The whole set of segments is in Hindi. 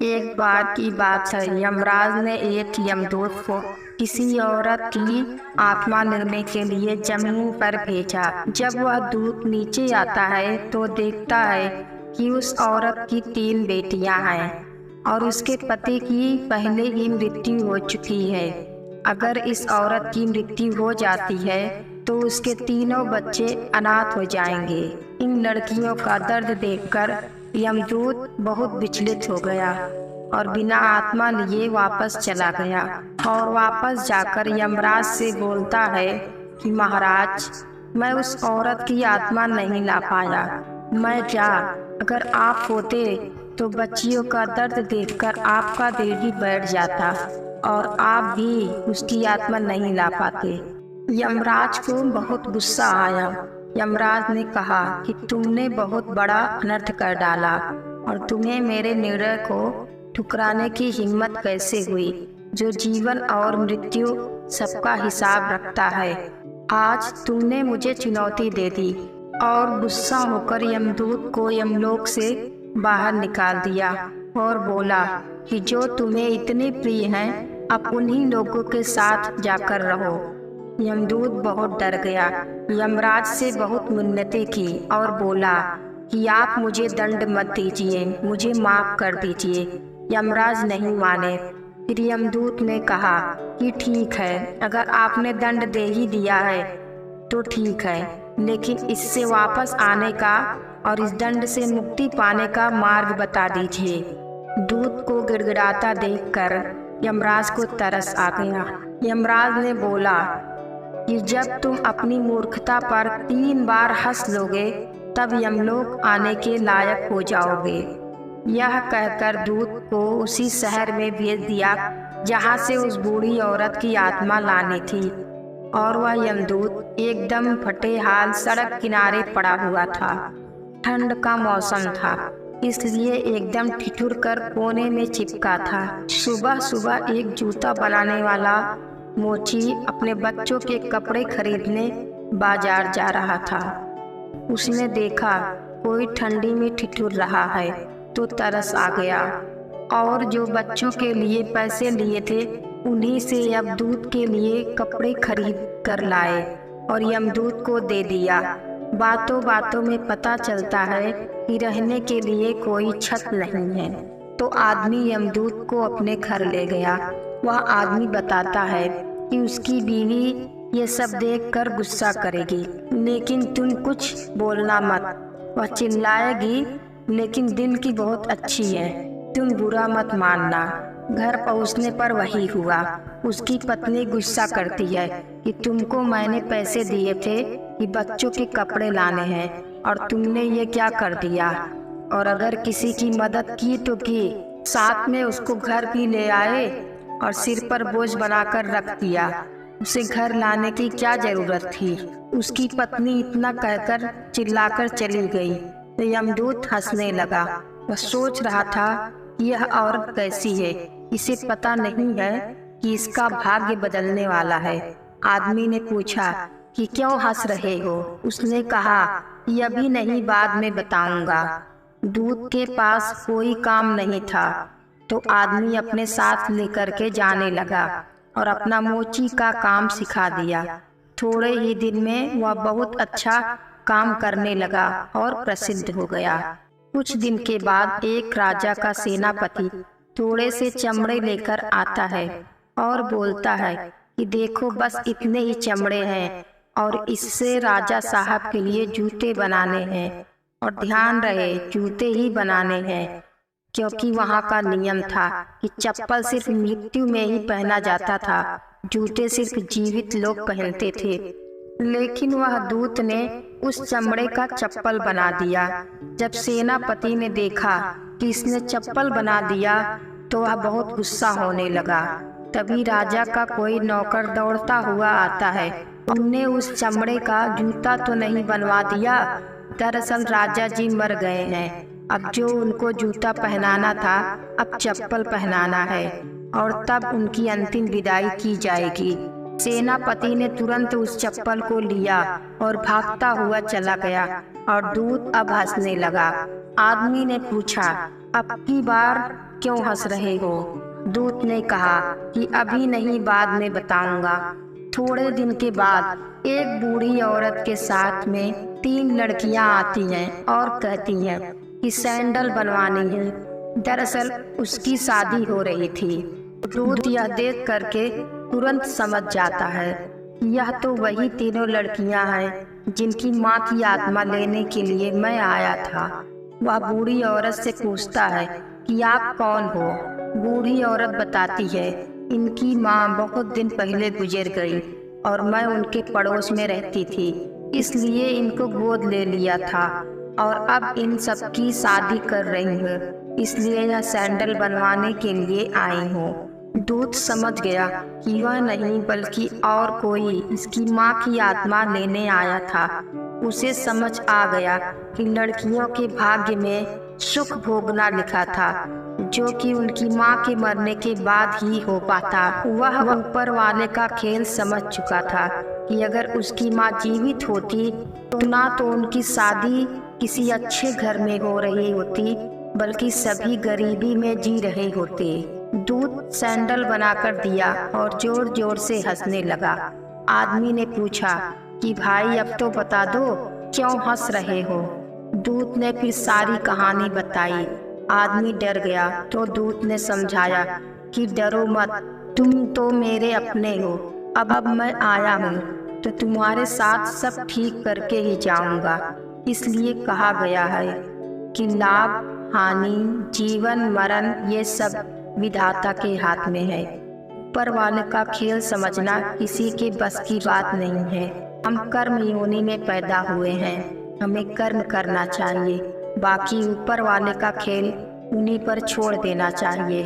एक बार की बात है, यमराज ने एक यमदूत को किसी औरत की आत्मा लेने के लिए जमीन पर भेजा। जब वह दूत नीचे आता है तो देखता है कि उस औरत की 3 बेटियां हैं और उसके पति की पहले ही मृत्यु हो चुकी है। अगर इस औरत की मृत्यु हो जाती है तो उसके तीनों बच्चे अनाथ हो जाएंगे। इन लड़कियों का दर्द देखकर यमदूत बहुत विचलित हो गया और बिना आत्मा लिए वापस चला गया और वापस जाकर यमराज से बोलता है कि महाराज, मैं उस औरत की आत्मा नहीं ला पाया। मैं क्या, अगर आप होते तो बच्चियों का दर्द देखकर आपका दिल भी बैठ जाता और आप भी उसकी आत्मा नहीं ला पाते। यमराज को बहुत गुस्सा आया। यमराज ने कहा कि तुमने बहुत बड़ा अनर्थ कर डाला और तुम्हें मेरे निर्णय को ठुकराने की हिम्मत कैसे हुई, जो जीवन और मृत्यु सबका हिसाब रखता है। आज तुमने मुझे चुनौती दे दी। और गुस्सा होकर यमदूत को यमलोक से बाहर निकाल दिया और बोला कि जो तुम्हें इतने प्रिय हैं, अब उन्हीं लोगों के साथ जाकर रहो। यमदूत बहुत डर गया, यमराज से बहुत मिन्नतें की और बोला कि आप मुझे दंड मत दीजिए, मुझे माफ कर दीजिए। यमराज नहीं माने। फिर यमदूत ने कहा कि ठीक है, अगर आपने दंड दे ही दिया है तो ठीक है, लेकिन इससे वापस आने का और इस दंड से मुक्ति पाने का मार्ग बता दीजिए। दूत को गिड़गिड़ाता देखकर यमराज को तरस आ गया। यमराज ने बोला कि जब तुम अपनी मूर्खता पर 3 बार हंस लोगे तब यमलोक आने के लायक हो जाओगे। यह कहकर दूत को उसी शहर में भेज दिया जहाँ से उस बूढ़ी औरत की आत्मा लानी थी। और वह यमदूत एकदम फटे हाल सड़क किनारे पड़ा हुआ था। ठंड का मौसम था, इसलिए एकदम ठिठुर कर कोने में चिपका था। सुबह सुबह एक जूता बनाने वाला मोची अपने बच्चों के कपड़े खरीदने बाजार जा रहा था। उसने देखा कोई ठंडी में ठिठुर रहा है तो तरस आ गया और जो बच्चों के लिए पैसे लिए थे उन्हीं से यमदूत के लिए कपड़े खरीद कर लाए और यमदूत को दे दिया। बातों बातों में पता चलता है कि रहने के लिए कोई छत नहीं है, तो आदमी यमदूत को अपने घर ले गया। वह आदमी बताता है कि उसकी बीवी ये सब देखकर गुस्सा करेगी, लेकिन तुम कुछ बोलना मत। वह चिल्लाएगी, लेकिन दिल की बहुत अच्छी है, तुम बुरा मत मानना। घर पहुंचने पर वही हुआ। उसकी पत्नी गुस्सा करती है कि तुमको मैंने पैसे दिए थे कि बच्चों के कपड़े लाने हैं और तुमने ये क्या कर दिया। और अगर किसी की मदद की तो की, साथ में उसको घर भी ले आए और सिर पर बोझ बनाकर रख दिया। उसे घर लाने की क्या जरूरत थी। उसकी पत्नी इतना कहकर चिल्लाकर चली गई तो यमदूत हंसने लगा। वह सोच रहा था यह औरत कैसी है, इसे पता नहीं है कि इसका भाग्य बदलने वाला है। आदमी ने पूछा कि क्यों हंस रहे हो। उसने कहा कि अभी नहीं, बाद में बताऊंगा। दूत के पास कोई काम नहीं था तो आदमी अपने साथ लेकर के जाने लगा और अपना मोची का काम सिखा दिया। थोड़े ही दिन में वह बहुत अच्छा काम करने लगा और प्रसिद्ध हो गया। कुछ दिन के बाद एक राजा का सेनापति थोड़े से चमड़े लेकर आता है और बोलता है कि देखो, बस इतने ही चमड़े हैं और इससे राजा साहब के लिए जूते बनाने हैं। और ध्यान रहे, जूते ही बनाने हैं, क्योंकि वहाँ का नियम था कि चप्पल सिर्फ मृत्यु में ही पहना जाता था, जूते सिर्फ जीवित लोग पहनते थे। लेकिन वह दूत ने उस चमड़े का चप्पल बना दिया। जब सेनापति ने देखा कि इसने चप्पल बना दिया तो वह बहुत गुस्सा होने लगा। तभी राजा का कोई नौकर दौड़ता हुआ आता है। उनने उस चमड़े का जूता तो नहीं बनवा दिया, दरअसल राजा जी मर गए हैं। अब जो उनको जूता पहनाना था, अब चप्पल पहनाना है और तब उनकी अंतिम विदाई की जाएगी। सेनापति ने तुरंत उस चप्पल को लिया और भागता हुआ चला गया और दूत अब हंसने लगा। आदमी ने पूछा, अब की बार क्यों हंस रहे हो? दूत ने कहा कि अभी नहीं, बाद में बताऊंगा। थोड़े दिन के बाद एक बूढ़ी औरत के साथ में 3 लड़कियां आती हैं और कहती हैं कि सैंडल बनवानी है। दरअसल उसकी शादी हो रही थी। दूत यह देख करके तुरंत समझ जाता है कि यह तो वही तीनों लड़कियां हैं जिनकी माँ की आत्मा लेने के लिए मैं आया था। वह बूढ़ी औरत से पूछता है कि आप कौन हो? बूढ़ी औरत बताती है, इनकी माँ बहुत दिन पहले गुजर गई और मैं उनके पड़ोस में रहती थी, इसलिए इनको गोद ले लिया था और अब इन सब की शादी कर रही हूँ, इसलिए यह सैंडल बनवाने के लिए आई हूँ। दूत समझ गया कि वह नहीं बल्कि और कोई इसकी माँ की आत्मा लेने आया था। उसे समझ आ गया कि लड़कियों के भाग्य में सुख भोगना लिखा था, जो कि उनकी माँ के मरने के बाद ही हो पाता। वह ऊपर वाले का खेल समझ चुका था कि अगर उसकी माँ जीवित होती तो ना तो उनकी शादी किसी अच्छे घर में हो रही होती, बल्कि सभी गरीबी में जी रहे होते। दूत सैंडल बनाकर दिया और जोर जोर से हंसने लगा। आदमी ने पूछा कि भाई अब तो बता दो, क्यों हंस रहे हो? दूत ने फिर सारी कहानी बताई। आदमी डर गया तो दूत ने समझाया कि डरो मत, तुम तो मेरे अपने हो। अब मैं आया हूँ तो तुम्हारे साथ सब ठीक करके ही जाऊंगा। इसलिए कहा गया है कि लाभ हानि, जीवन मरण, ये सब विधाता के हाथ में है। ऊपर वाले का खेल समझना किसी के बस की बात नहीं है। हम कर्म योनि में पैदा हुए हैं, हमें कर्म करना चाहिए, बाकी ऊपर वाले का खेल उन्हीं पर छोड़ देना चाहिए।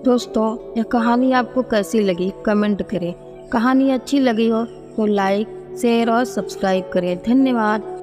दोस्तों, यह कहानी आपको कैसी लगी कमेंट करें। कहानी अच्छी लगी हो तो लाइक, शेयर और सब्सक्राइब करें। धन्यवाद।